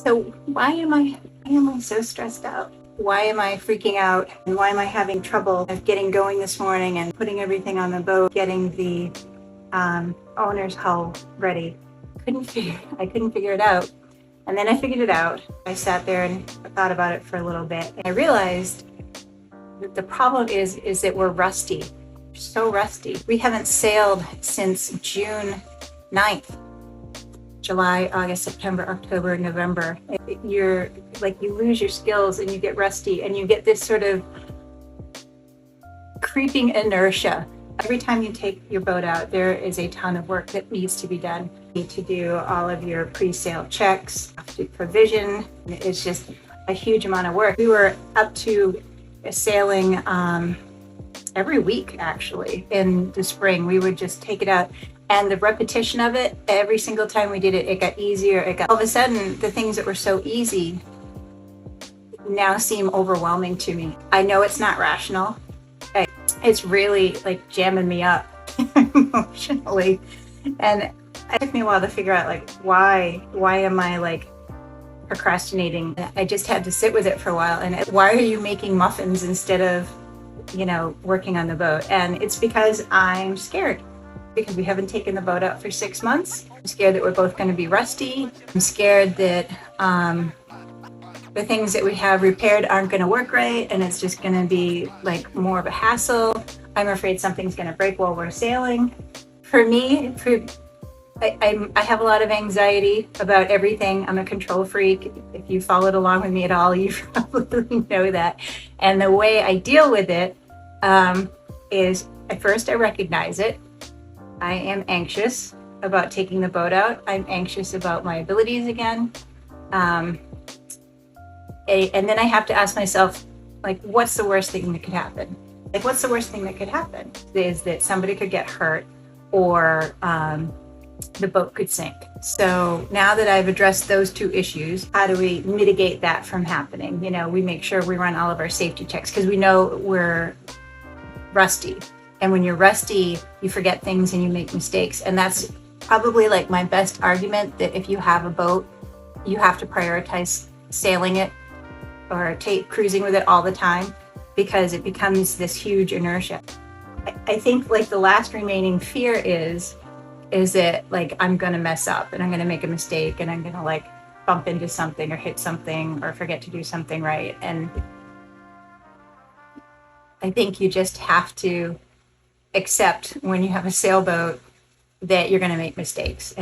So why am I so stressed out? Why am I freaking out? And why am I having trouble of getting going this morning and putting everything on the boat, getting the owner's hull ready? I couldn't figure it out. And then I figured it out. I sat there and thought about it for a little bit. And I realized that the problem is that we're rusty. We're so rusty. We haven't sailed since June 9th. July, August, September, October, November. You're like, you lose your skills and you get rusty and you get this sort of creeping inertia. Every time you take your boat out, there is a ton of work that needs to be done. You need to do all of your pre-sale checks, do provision. It's just a huge amount of work. We were up to sailing every week, actually, in the spring. We would just take it out. And the repetition of it, every single time we did it, it got easier. All of a sudden, the things that were so easy now seem overwhelming to me. I know it's not rational. It's really like jamming me up emotionally. And it took me a while to figure out like, why am I like procrastinating? I just had to sit with it for a while. And why are you making muffins instead of, working on the boat? And it's because I'm scared. Because we haven't taken the boat out for 6 months. I'm scared that we're both going to be rusty. I'm scared that the things that we have repaired aren't going to work right, and it's just going to be like more of a hassle. I'm afraid something's going to break while we're sailing. For me, I have a lot of anxiety about everything. I'm a control freak. If you followed along with me at all, you probably know that. And the way I deal with it is, at first I recognize it. I am anxious about taking the boat out. I'm anxious about my abilities again. And then I have to ask myself, like, what's the worst thing that could happen? Like, what's the worst thing that could happen? Is that somebody could get hurt or the boat could sink. So now that I've addressed those two issues, how do we mitigate that from happening? We make sure we run all of our safety checks because we know we're rusty. And when you're rusty, you forget things and you make mistakes. And that's probably like my best argument, that if you have a boat, you have to prioritize sailing it or cruising with it all the time, because it becomes this huge inertia. I think like the last remaining fear is that like I'm going to mess up and I'm going to make a mistake and I'm going to like bump into something or hit something or forget to do something right. And I think you just have to accept when you have a sailboat that you're going to make mistakes.